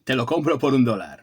Te lo compro por $1.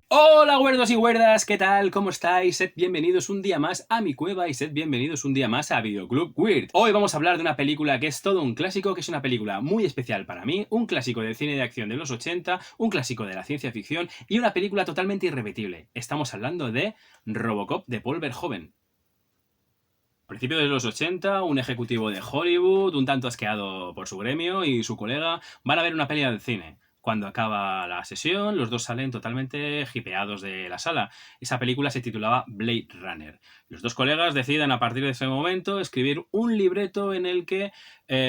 Hola huerdos y huerdas, ¿qué tal? ¿Cómo estáis? Sed bienvenidos un día más a mi cueva y sed bienvenidos un día más a Videoclub Weird. Hoy vamos a hablar de una película que es todo un clásico, que es una película muy especial para mí, un clásico del cine de acción de los 80, un clásico de la ciencia ficción y una película totalmente irrepetible. Estamos hablando de Robocop de Paul Verhoeven. A principios de los 80, un ejecutivo de Hollywood, un tanto asqueado por su gremio, y su colega van a ver una peli del cine. Cuando acaba la sesión, los dos salen totalmente hipeados de la sala. Esa película se titulaba Blade Runner. Los dos colegas deciden a partir de ese momento escribir un libreto en el que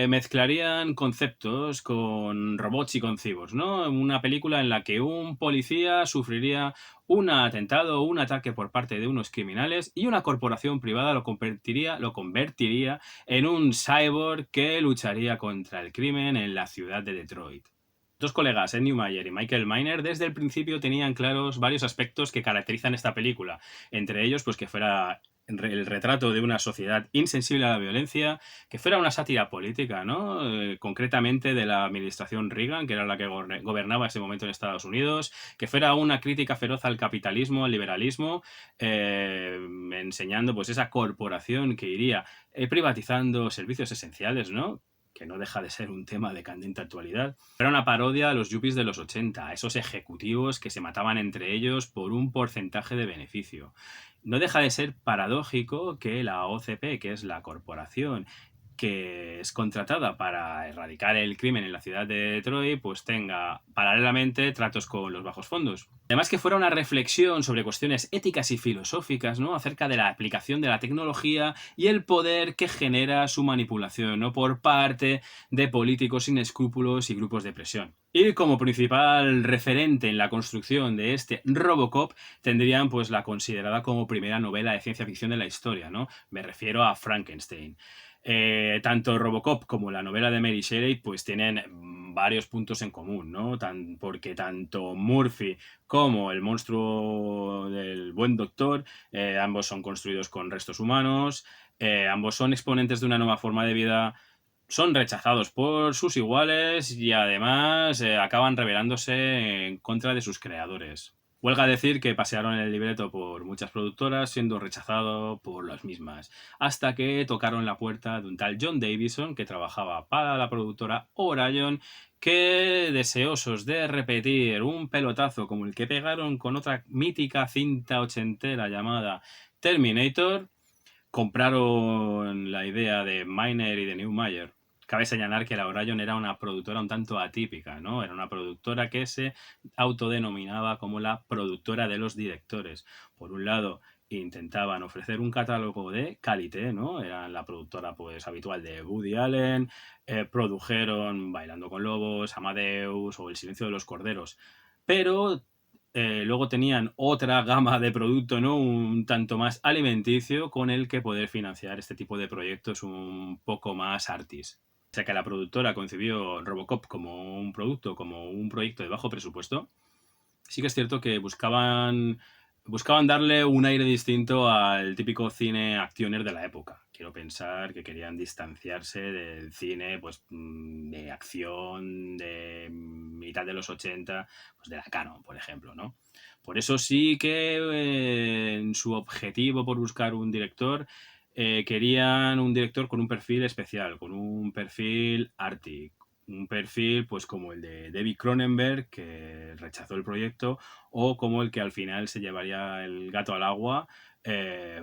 mezclarían conceptos con robots y con cyborgs, ¿no? Una película en la que un policía sufriría un atentado o un ataque por parte de unos criminales y una corporación privada lo convertiría en un cyborg que lucharía contra el crimen en la ciudad de Detroit. Dos colegas, Ed Neumayer y Michael Miner, desde el principio tenían claros varios aspectos que caracterizan esta película. Entre ellos, pues que fuera el retrato de una sociedad insensible a la violencia, que fuera una sátira política, ¿no? Concretamente de la administración Reagan, que era la que gobernaba ese momento en Estados Unidos, que fuera una crítica feroz al capitalismo, al liberalismo, enseñando pues esa corporación que iría privatizando servicios esenciales, ¿no? Que no deja de ser un tema de candente actualidad. Era una parodia a los yuppies de los 80, a esos ejecutivos que se mataban entre ellos por un porcentaje de beneficio. No deja de ser paradójico que la OCP, que es la corporación que es contratada para erradicar el crimen en la ciudad de Detroit, pues tenga paralelamente tratos con los bajos fondos. Además que fuera una reflexión sobre cuestiones éticas y filosóficas, ¿no? Acerca de la aplicación de la tecnología y el poder que genera su manipulación, ¿no? Por parte de políticos sin escrúpulos y grupos de presión. Y como principal referente en la construcción de este Robocop tendrían pues la considerada como primera novela de ciencia ficción de la historia, ¿no? Me refiero a Frankenstein. Tanto Robocop como la novela de Mary Shelley pues tienen varios puntos en común, ¿no? Porque tanto Murphy como el monstruo del buen doctor, ambos son construidos con restos humanos, ambos son exponentes de una nueva forma de vida, son rechazados por sus iguales y además acaban rebelándose en contra de sus creadores. Huelga decir que pasearon el libreto por muchas productoras, siendo rechazado por las mismas, hasta que tocaron la puerta de un tal John Davison, que trabajaba para la productora Orion, que, deseosos de repetir un pelotazo como el que pegaron con otra mítica cinta ochentera llamada Terminator, compraron la idea de Miner y de Neumayer. Cabe señalar que la Orion era una productora un tanto atípica, ¿no? Era una productora que se autodenominaba como la productora de los directores. Por un lado, intentaban ofrecer un catálogo de calité, ¿no? Eran la productora pues habitual de Woody Allen, produjeron Bailando con Lobos, Amadeus o El silencio de los corderos. Pero luego tenían otra gama de producto, ¿no? Un tanto más alimenticio con el que poder financiar este tipo de proyectos un poco más artis. O sea que la productora concibió Robocop como un producto, como un proyecto de bajo presupuesto. Sí que es cierto que buscaban darle un aire distinto al típico cine actioner de la época. Quiero pensar que querían distanciarse del cine pues, de acción de mitad de los 80, pues de la Canon, por ejemplo, ¿no? Por eso sí que en su objetivo por buscar un director, querían un director con un perfil especial, con un perfil arty, un perfil pues como el de David Cronenberg, que rechazó el proyecto, o como el que al final se llevaría el gato al agua,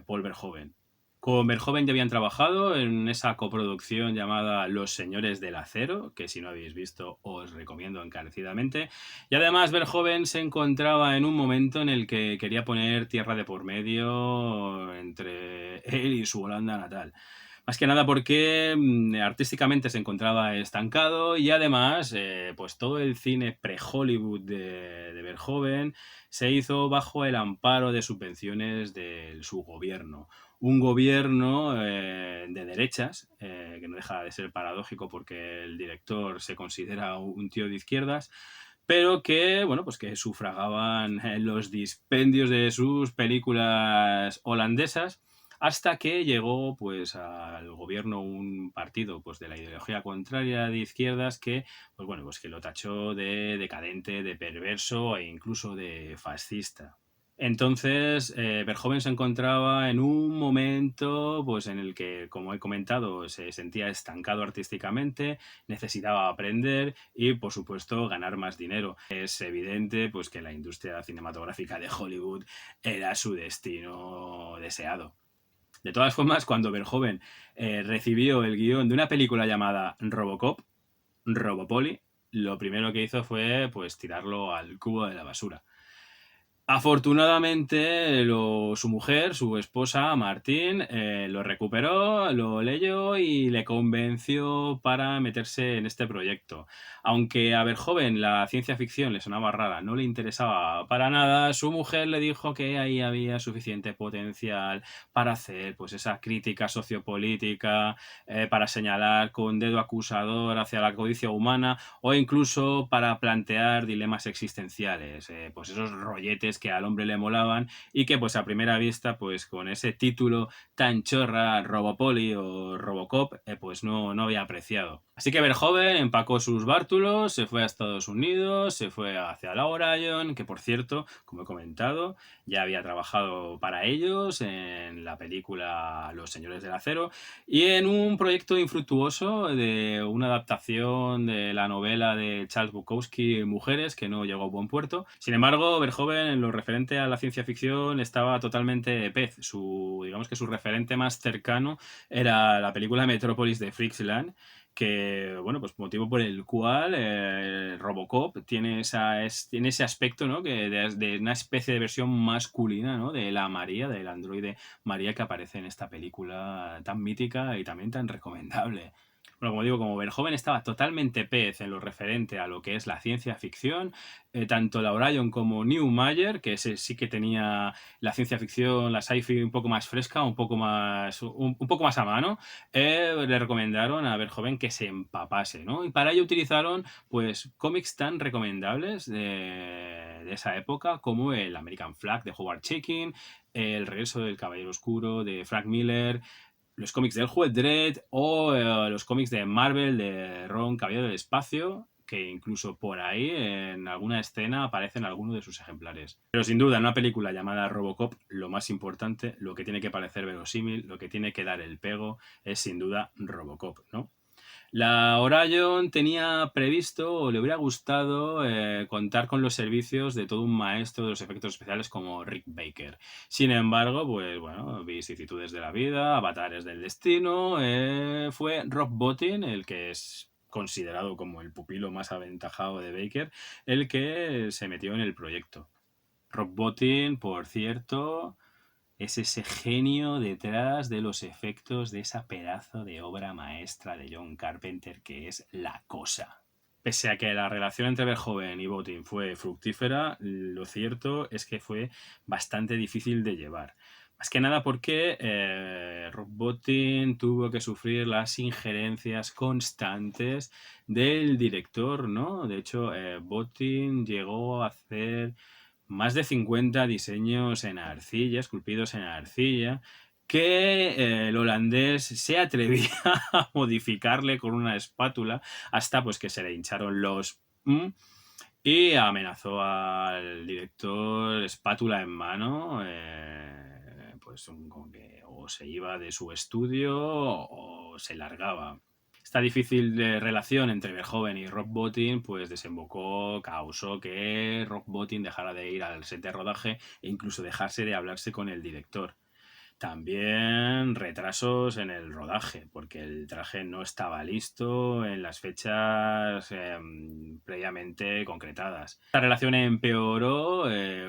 Paul Verhoeven. Con Verhoeven ya habían trabajado en esa coproducción llamada Los Señores del Acero, que si no habéis visto os recomiendo encarecidamente. Y además Verhoeven se encontraba en un momento en el que quería poner tierra de por medio entre él y su Holanda natal. Más que nada porque artísticamente se encontraba estancado y además pues todo el cine pre-Hollywood de Verhoeven se hizo bajo el amparo de subvenciones de su gobierno. Un gobierno de derechas, que no deja de ser paradójico porque el director se considera un tío de izquierdas, pero que, bueno, pues que sufragaban en los dispendios de sus películas holandesas, hasta que llegó pues al gobierno un partido pues de la ideología contraria de izquierdas que pues bueno, pues que lo tachó de decadente, de perverso e incluso de fascista. Entonces, Verhoeven se encontraba en un momento pues en el que, como he comentado, se sentía estancado artísticamente, necesitaba aprender y, por supuesto, ganar más dinero. Es evidente pues que la industria cinematográfica de Hollywood era su destino deseado. De todas formas, cuando Verhoeven recibió el guión de una película llamada Robocop, Robopoli, lo primero que hizo fue pues tirarlo al cubo de la basura. Afortunadamente, su mujer, su esposa, Martín, lo recuperó, lo leyó y le convenció para meterse en este proyecto. Aunque a Verhoeven la ciencia ficción le sonaba rara, no le interesaba para nada, su mujer le dijo que ahí había suficiente potencial para hacer pues esa crítica sociopolítica, para señalar con dedo acusador hacia la codicia humana o incluso para plantear dilemas existenciales, pues esos rolletes que al hombre le molaban y que pues a primera vista pues con ese título tan chorra, Robopoli o Robocop, pues no había apreciado. Así que Verhoeven empacó sus bártulos, se fue a Estados Unidos, se fue hacia la Orion, que por cierto, como he comentado, ya había trabajado para ellos en la película Los Señores del Acero y en un proyecto infructuoso de una adaptación de la novela de Charles Bukowski, Mujeres, que no llegó a buen puerto. Sin embargo, Verhoeven, en lo referente a la ciencia ficción, estaba totalmente pez. Digamos que su referente más cercano era la película Metrópolis de Fritz Lang, que, bueno, pues motivo por el cual Robocop tiene ese aspecto, ¿no? Que de una especie de versión masculina, ¿no? De la María, del androide María que aparece en esta película tan mítica y también tan recomendable. Bueno, como digo, como Verhoeven estaba totalmente pez en lo referente a lo que es la ciencia ficción, tanto la Orion como Newmayer, que ese sí que tenía la ciencia ficción, la sci-fi un poco más fresca, un poco más a mano, le recomendaron a Verhoeven que se empapase, ¿no? Y para ello utilizaron pues cómics tan recomendables de esa época como el American Flag de Howard Chaykin, el regreso del Caballero Oscuro de Frank Miller, los cómics del Juez Dredd o los cómics de Marvel de Ron Caballero del Espacio, que incluso por ahí en alguna escena aparecen algunos de sus ejemplares. Pero sin duda, en una película llamada Robocop, lo más importante, lo que tiene que parecer verosímil, lo que tiene que dar el pego, es sin duda Robocop, ¿no? La Orion tenía previsto o le hubiera gustado contar con los servicios de todo un maestro de los efectos especiales como Rick Baker. Sin embargo, pues bueno, vicisitudes de la vida, avatares del destino, fue Rob Bottin, el que es considerado como el pupilo más aventajado de Baker, el que se metió en el proyecto. Rob Bottin, por cierto, es ese genio detrás de los efectos de esa pedazo de obra maestra de John Carpenter que es La Cosa. Pese a que la relación entre Verhoeven y Bottin fue fructífera, lo cierto es que fue bastante difícil de llevar. Más que nada porque Rob Bottin tuvo que sufrir las injerencias constantes del director, ¿no? De hecho, Bottin llegó a hacer más de 50 diseños en arcilla, esculpidos en arcilla, que el holandés se atrevía a modificarle con una espátula hasta pues que se le hincharon los y amenazó al director espátula en mano, pues con que o se iba de su estudio o se largaba. Esta difícil relación entre Verhoeven y Rob Bottin pues causó que Rob Bottin dejara de ir al set de rodaje e incluso dejarse de hablarse con el director. También retrasos en el rodaje, porque el traje no estaba listo en las fechas previamente concretadas. La relación empeoró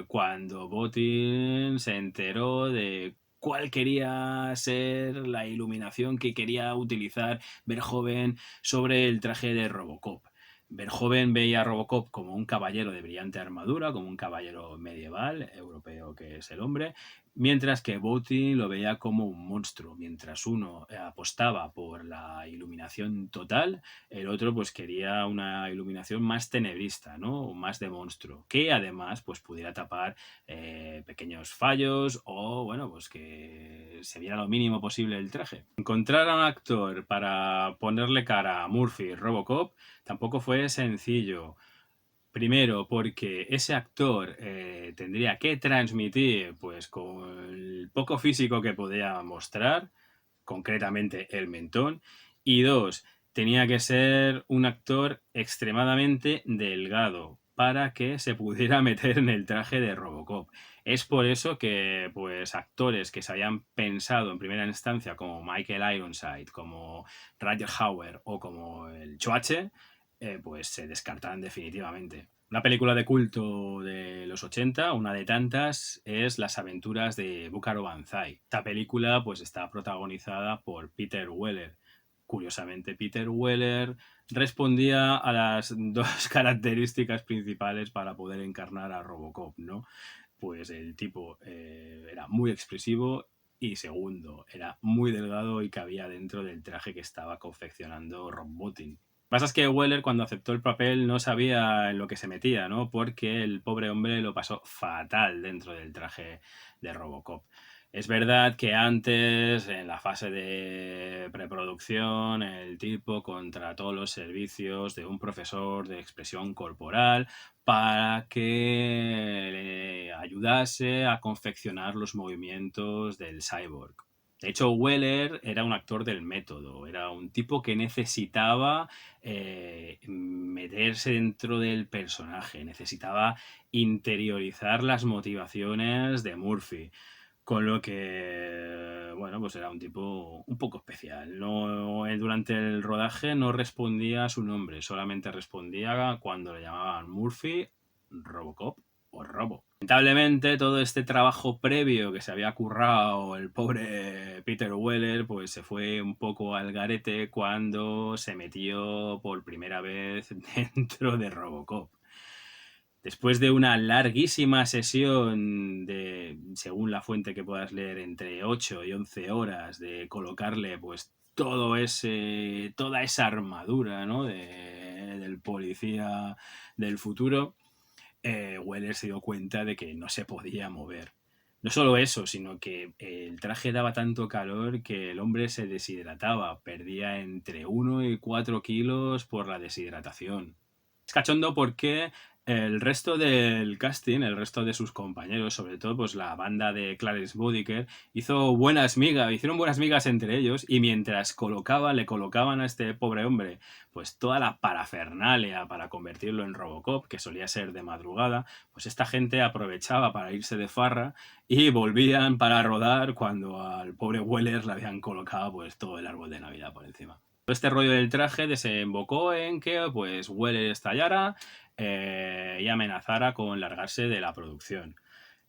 cuando Bottin se enteró de cuál quería ser la iluminación que quería utilizar Verhoeven sobre el traje de Robocop. Verhoeven veía a Robocop como un caballero de brillante armadura, como un caballero medieval, europeo que es el hombre, mientras que Bottin lo veía como un monstruo. Mientras uno apostaba por la iluminación total, el otro pues quería una iluminación más tenebrista, ¿no? O más de monstruo, que además pues pudiera tapar pequeños fallos o, bueno, pues que se viera lo mínimo posible el traje. Encontrar a un actor para ponerle cara a Murphy Robocop tampoco fue sencillo. Primero, porque ese actor tendría que transmitir, pues con el poco físico que podía mostrar, concretamente el mentón. Y dos, tenía que ser un actor extremadamente delgado para que se pudiera meter en el traje de Robocop. Es por eso que, pues, actores que se habían pensado en primera instancia como Michael Ironside, como Roger Hauer o como el Choache, pues se descartaron definitivamente. Una película de culto de los 80, una de tantas, es Las aventuras de Búcaro Banzai. Esta película pues está protagonizada por Peter Weller. Curiosamente, Peter Weller respondía a las dos características principales para poder encarnar a Robocop, ¿no? Pues el tipo era muy expresivo y segundo, era muy delgado y cabía dentro del traje que estaba confeccionando Rob Bottin. Lo que pasa es que Weller cuando aceptó el papel no sabía en lo que se metía, ¿no? Porque el pobre hombre lo pasó fatal dentro del traje de Robocop. Es verdad que antes, en la fase de preproducción, el tipo contrató los servicios de un profesor de expresión corporal para que le ayudase a confeccionar los movimientos del cyborg. De hecho, Weller era un actor del método, era un tipo que necesitaba meterse dentro del personaje, necesitaba interiorizar las motivaciones de Murphy. Con lo que, bueno, pues era un tipo un poco especial. No, durante el rodaje no respondía a su nombre, solamente respondía cuando le llamaban Murphy, Robocop o Robo. Lamentablemente, todo este trabajo previo que se había currado el pobre Peter Weller, pues se fue un poco al garete cuando se metió por primera vez dentro de Robocop. Después de una larguísima sesión de, según la fuente que puedas leer, entre 8 y 11 horas de colocarle pues toda esa armadura, ¿no? Del policía del futuro, Weller se dio cuenta de que no se podía mover. No solo eso, sino que el traje daba tanto calor que el hombre se deshidrataba, perdía entre 1 y 4 kilos por la deshidratación. Es cachondo porque el resto del casting, el resto de sus compañeros, sobre todo pues la banda de Clarence Bodiker, hicieron buenas migas entre ellos y mientras le colocaban a este pobre hombre pues toda la parafernalia para convertirlo en Robocop, que solía ser de madrugada, pues esta gente aprovechaba para irse de farra y volvían para rodar cuando al pobre Weller le habían colocado pues todo el árbol de Navidad por encima. Todo este rollo del traje desembocó en que pues Weller estallara y amenazara con largarse de la producción.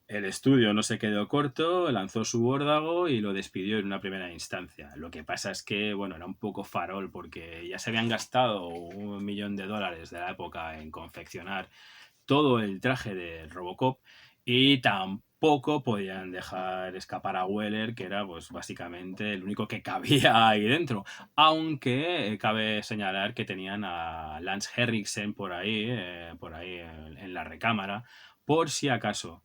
El estudio no se quedó corto, lanzó su órdago y lo despidió en una primera instancia. Lo que pasa es que, bueno, era un poco farol porque ya se habían gastado $1 millón de la época en confeccionar todo el traje de Robocop y tampoco podían dejar escapar a Weller, que era pues básicamente el único que cabía ahí dentro. Aunque cabe señalar que tenían a Lance Henriksen por ahí en la recámara, por si acaso.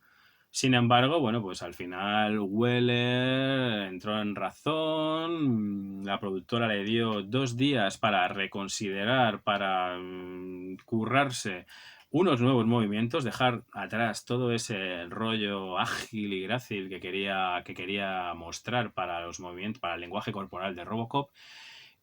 Sin embargo, bueno, pues al final Weller entró en razón, la productora le dio 2 días para reconsiderar, para currarse unos nuevos movimientos, dejar atrás todo ese rollo ágil y grácil que quería mostrar para los movimientos, para el lenguaje corporal de Robocop.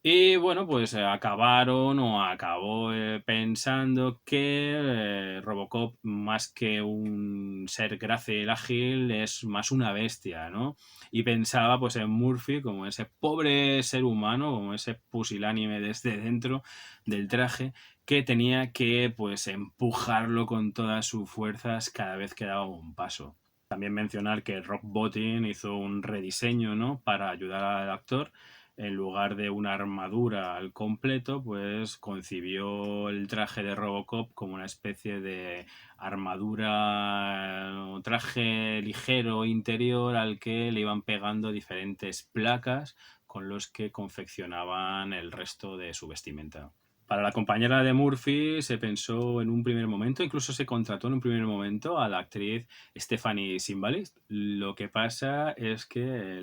Y bueno, pues acabaron o acabó pensando que Robocop, más que un ser grácil ágil, es más una bestia, ¿no? Y pensaba pues en Murphy como ese pobre ser humano, como ese pusilánime desde dentro del traje, que tenía que pues empujarlo con todas sus fuerzas cada vez que daba un paso. También mencionar que Rob Bottin hizo un rediseño, ¿no? Para ayudar al actor en lugar de una armadura al completo, pues concibió el traje de Robocop como una especie de armadura o traje ligero interior al que le iban pegando diferentes placas con los que confeccionaban el resto de su vestimenta. Para la compañera de Murphy se pensó en un primer momento, incluso se contrató en un primer momento a la actriz Stephanie Simbalis. Lo que pasa es que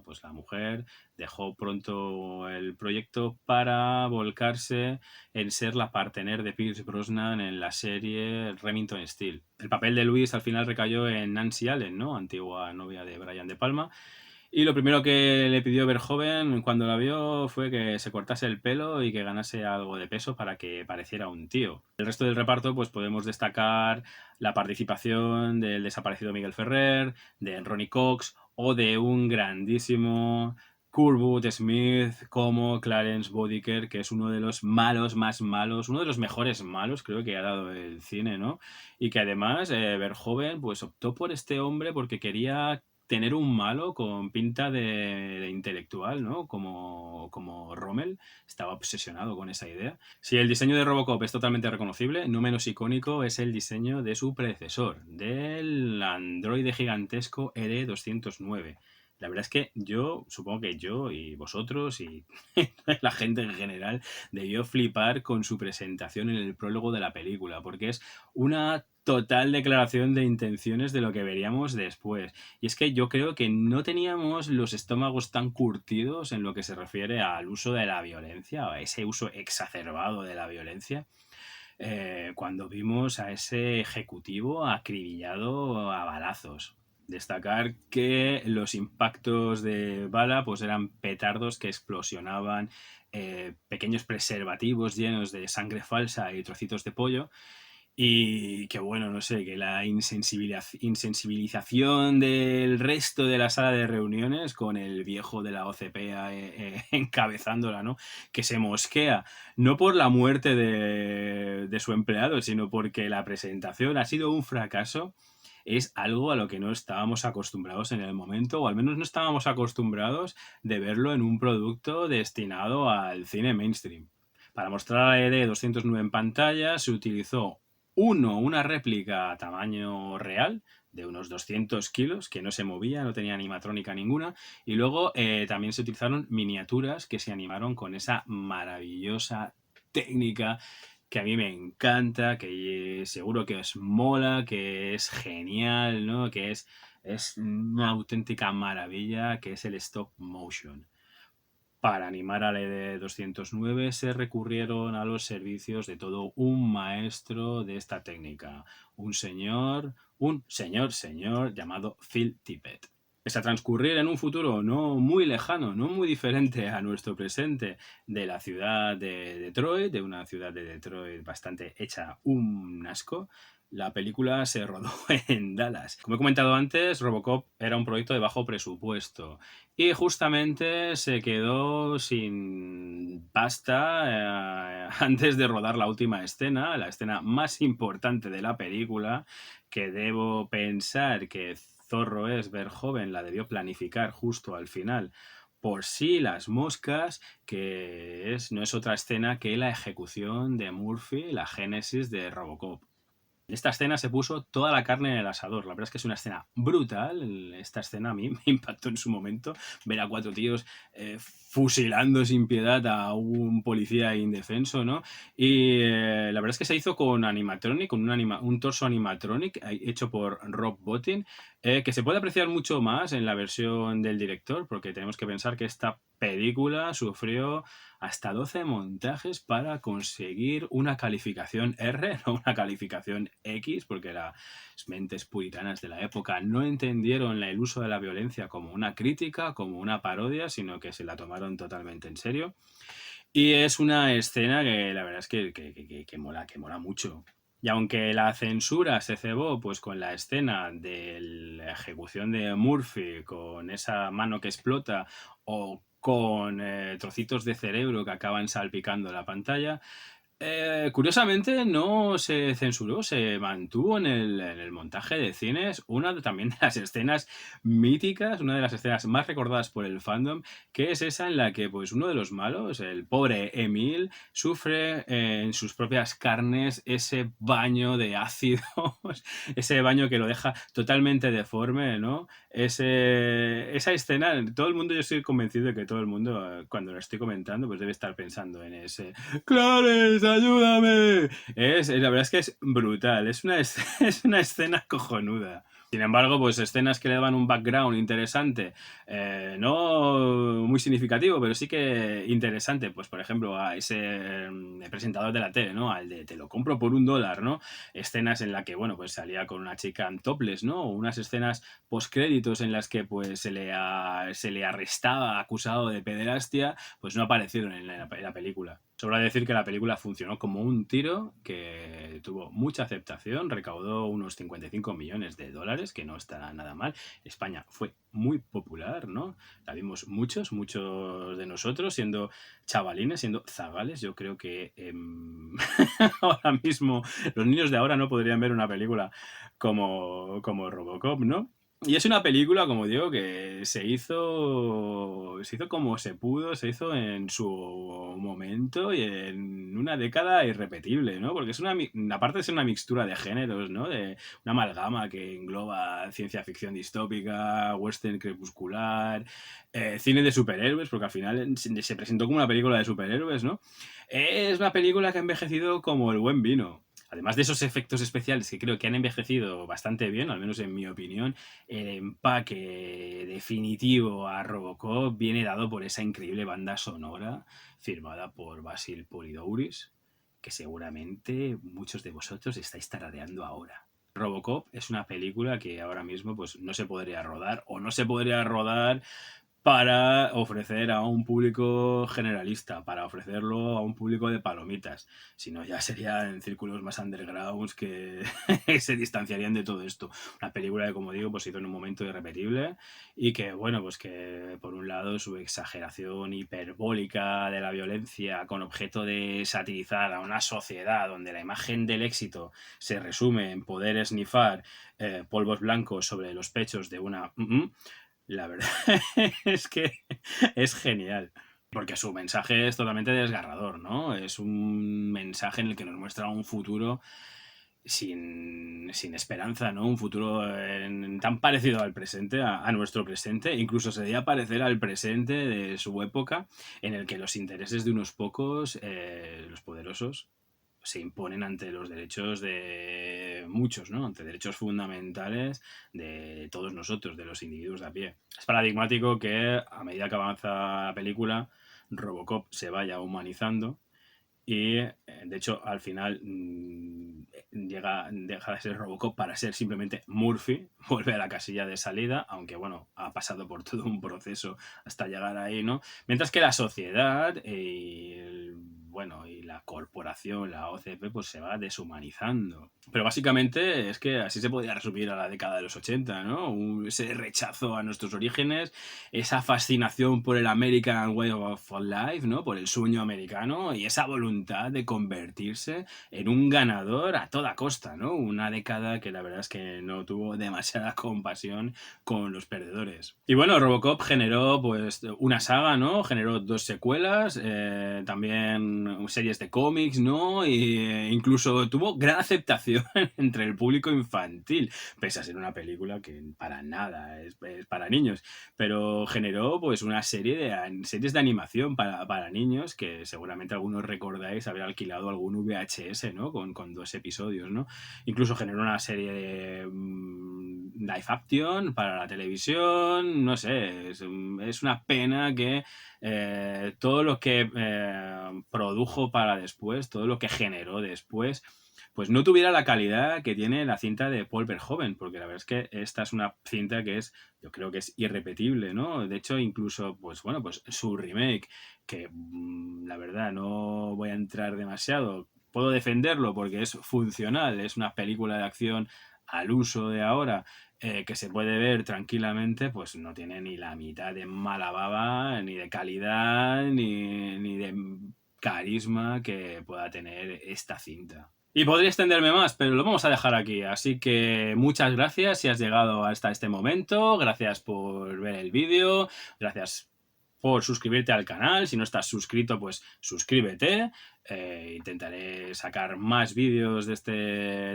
pues la mujer dejó pronto el proyecto para volcarse en ser la partener de Pierce Brosnan en la serie Remington Steele. El papel de Luis al final recayó en Nancy Allen, ¿no? Antigua novia de Brian De Palma. Y lo primero que le pidió Verhoeven cuando la vio fue que se cortase el pelo y que ganase algo de peso para que pareciera un tío. El resto del reparto, pues podemos destacar la participación del desaparecido Miguel Ferrer, de Ronnie Cox o de un grandísimo Kurtwood Smith como Clarence Bodiker, que es uno de los malos más malos, uno de los mejores malos creo que ha dado el cine, ¿no? Y que además Verhoeven pues optó por este hombre porque quería tener un malo con pinta de intelectual, ¿no? Como Rommel, estaba obsesionado con esa idea. Si el diseño de Robocop es totalmente reconocible, no menos icónico es el diseño de su predecesor, del androide gigantesco ED-209. La verdad es que yo, supongo que yo y vosotros y la gente en general debió flipar con su presentación en el prólogo de la película, porque es una total declaración de intenciones de lo que veríamos después. Y es que yo creo que no teníamos los estómagos tan curtidos en lo que se refiere al uso de la violencia, a ese uso exacerbado de la violencia, cuando vimos a ese ejecutivo acribillado a balazos. Destacar que los impactos de bala pues eran petardos que explosionaban, pequeños preservativos llenos de sangre falsa y trocitos de pollo. Y que bueno, no sé, que la insensibilización del resto de la sala de reuniones con el viejo de la OCP encabezándola, ¿no? Que se mosquea, no por la muerte de su empleado, sino porque la presentación ha sido un fracaso. Es algo a lo que no estábamos acostumbrados en el momento, o al menos no estábamos acostumbrados de verlo en un producto destinado al cine mainstream. Para mostrar a ED-209 en pantalla se utilizó una réplica a tamaño real de unos 200 kilos que no se movía, no tenía animatrónica ninguna, y luego también se utilizaron miniaturas que se animaron con esa maravillosa técnica que a mí me encanta, que seguro que os mola, que es genial, ¿no? Es una auténtica maravilla, que es el stop motion. Para animar al ED-209 se recurrieron a los servicios de todo un maestro de esta técnica, un señor llamado Phil Tippett. Pese a transcurrir en un futuro no muy lejano, no muy diferente a nuestro presente, de la ciudad de Detroit, de una ciudad de Detroit bastante hecha un asco, la película se rodó en Dallas. Como he comentado antes, Robocop era un proyecto de bajo presupuesto y justamente se quedó sin pasta antes de rodar la última escena, la escena más importante de la película, que debo pensar que Zorro es Verhoeven la debió planificar justo al final. Por si las moscas, no es otra escena que la ejecución de Murphy, la génesis de Robocop. En esta escena se puso toda la carne en el asador. La verdad es que es una escena brutal. Esta escena a mí me impactó en su momento. Ver a 4 tíos fusilando sin piedad a un policía indefenso, ¿no? Y la verdad es que se hizo con animatronic, con un torso animatronic hecho por Rob Bottin, que se puede apreciar mucho más en la versión del director, porque tenemos que pensar que esta película sufrió hasta 12 montajes para conseguir una calificación R, no una calificación X, porque las mentes puritanas de la época no entendieron el uso de la violencia como una crítica, como una parodia, sino que se la tomaron totalmente en serio. Y es una escena que la verdad es que mola mucho. Y aunque la censura se cebó pues con la escena de la ejecución de Murphy, con esa mano que explota o con trocitos de cerebro que acaban salpicando la pantalla, Curiosamente no se censuró, se mantuvo en el montaje de cines también de las escenas míticas, una de las escenas más recordadas por el fandom, que es esa en la que pues uno de los malos, el pobre Emil, sufre en sus propias carnes ese baño de ácidos, ese baño que lo deja totalmente deforme, ¿no? Esa escena, todo el mundo, yo estoy convencido de que todo el mundo, cuando lo estoy comentando, pues debe estar pensando en ese ¡Clarence, ayúdame! La verdad es que es brutal, es una escena cojonuda. Sin embargo, pues escenas que le daban un background interesante, no muy significativo, pero sí que interesante, pues por ejemplo a ese presentador de la tele, ¿no? Al de te lo compro por $1, ¿no? Escenas en las que, bueno, pues salía con una chica en topless, ¿no? O unas escenas postcréditos en las que pues se le arrestaba acusado de pederastia, pues no aparecieron en la película. Sobra decir que la película funcionó como un tiro, que tuvo mucha aceptación, recaudó unos 55 millones de dólares, que no está nada mal. España fue muy popular, ¿no? La vimos muchos de nosotros, siendo chavalines, siendo zagales. Yo creo que ahora mismo los niños de ahora no podrían ver una película como Robocop, ¿no? Y es una película, como digo, que se hizo como se pudo, se hizo en su momento y en una década irrepetible, ¿no? Porque aparte de ser una mixtura de géneros, ¿no? De una amalgama que engloba ciencia ficción distópica, western crepuscular, cine de superhéroes, porque al final se presentó como una película de superhéroes, ¿no? Es una película que ha envejecido como el buen vino. Además de esos efectos especiales que creo que han envejecido bastante bien, al menos en mi opinión, el empaque definitivo a Robocop viene dado por esa increíble banda sonora firmada por Basil Polidouris, que seguramente muchos de vosotros estáis tarareando ahora. Robocop es una película que ahora mismo pues, no se podría rodar o no se podría rodar para ofrecer a un público generalista, para ofrecerlo a un público de palomitas. Si no, ya sería en círculos más undergrounds que se distanciarían de todo esto. Una película que, como digo, pues se hizo en un momento irrepetible y que, bueno, pues que por un lado su exageración hiperbólica de la violencia con objeto de satirizar a una sociedad donde la imagen del éxito se resume en poder esnifar polvos blancos sobre los pechos de una la verdad es que es genial, porque su mensaje es totalmente desgarrador, ¿no? Es un mensaje en el que nos muestra un futuro sin esperanza, ¿no? Un futuro tan parecido al presente, a nuestro presente, incluso se debía parecer al presente de su época, en el que los intereses de unos pocos, los poderosos, se imponen ante los derechos de muchos, ¿no? Ante derechos fundamentales de todos nosotros, de los individuos de a pie. Es paradigmático que a medida que avanza la película, Robocop se vaya humanizando y, de hecho, al final deja de ser Robocop para ser simplemente Murphy, vuelve a la casilla de salida, aunque, bueno, ha pasado por todo un proceso hasta llegar ahí, ¿no? Mientras que la sociedad bueno, y la corporación, la OCP, pues se va deshumanizando. Pero básicamente es que así se podría resumir a la década de los 80, ¿no? Ese rechazo a nuestros orígenes, esa fascinación por el American Way of Life, ¿no? Por el sueño americano y esa voluntad de convertirse en un ganador a toda costa, ¿no? Una década que la verdad es que no tuvo demasiada compasión con los perdedores. Y bueno, Robocop generó pues una saga, ¿no? Generó 2 secuelas, también series de cómics, ¿no? Y incluso tuvo gran aceptación entre el público infantil, pese a ser una película que para nada es para niños, pero generó pues una series de animación para niños que seguramente algunos recordáis haber alquilado algún VHS, ¿no? Con 2 episodios, ¿no? Incluso generó una serie de live action para la televisión, no sé, es una pena que todo lo que produjo para después, todo lo que generó después, pues no tuviera la calidad que tiene la cinta de Paul Verhoeven, porque la verdad es que esta es una cinta que yo creo que es irrepetible, ¿no? De hecho, incluso, pues bueno, pues su remake, que la verdad no voy a entrar demasiado, puedo defenderlo porque es funcional, es una película de acción al uso de ahora, que se puede ver tranquilamente, pues no tiene ni la mitad de mala baba, ni de calidad, ni de carisma que pueda tener esta cinta. Y podría extenderme más, pero lo vamos a dejar aquí. Así que muchas gracias si has llegado hasta este momento. Gracias por ver el vídeo. Gracias por suscribirte al canal. Si no estás suscrito, pues suscríbete. Intentaré sacar más vídeos de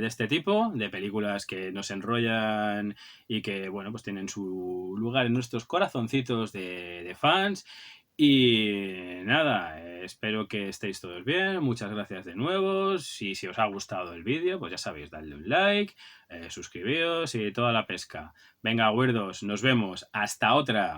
este tipo, de películas que nos enrollan y que, bueno, pues tienen su lugar en nuestros corazoncitos de fans. Y nada, espero que estéis todos bien. Muchas gracias de nuevo. Si os ha gustado el vídeo, pues ya sabéis, dadle un like, suscribíos y toda la pesca. Venga, güerdos, nos vemos. Hasta otra.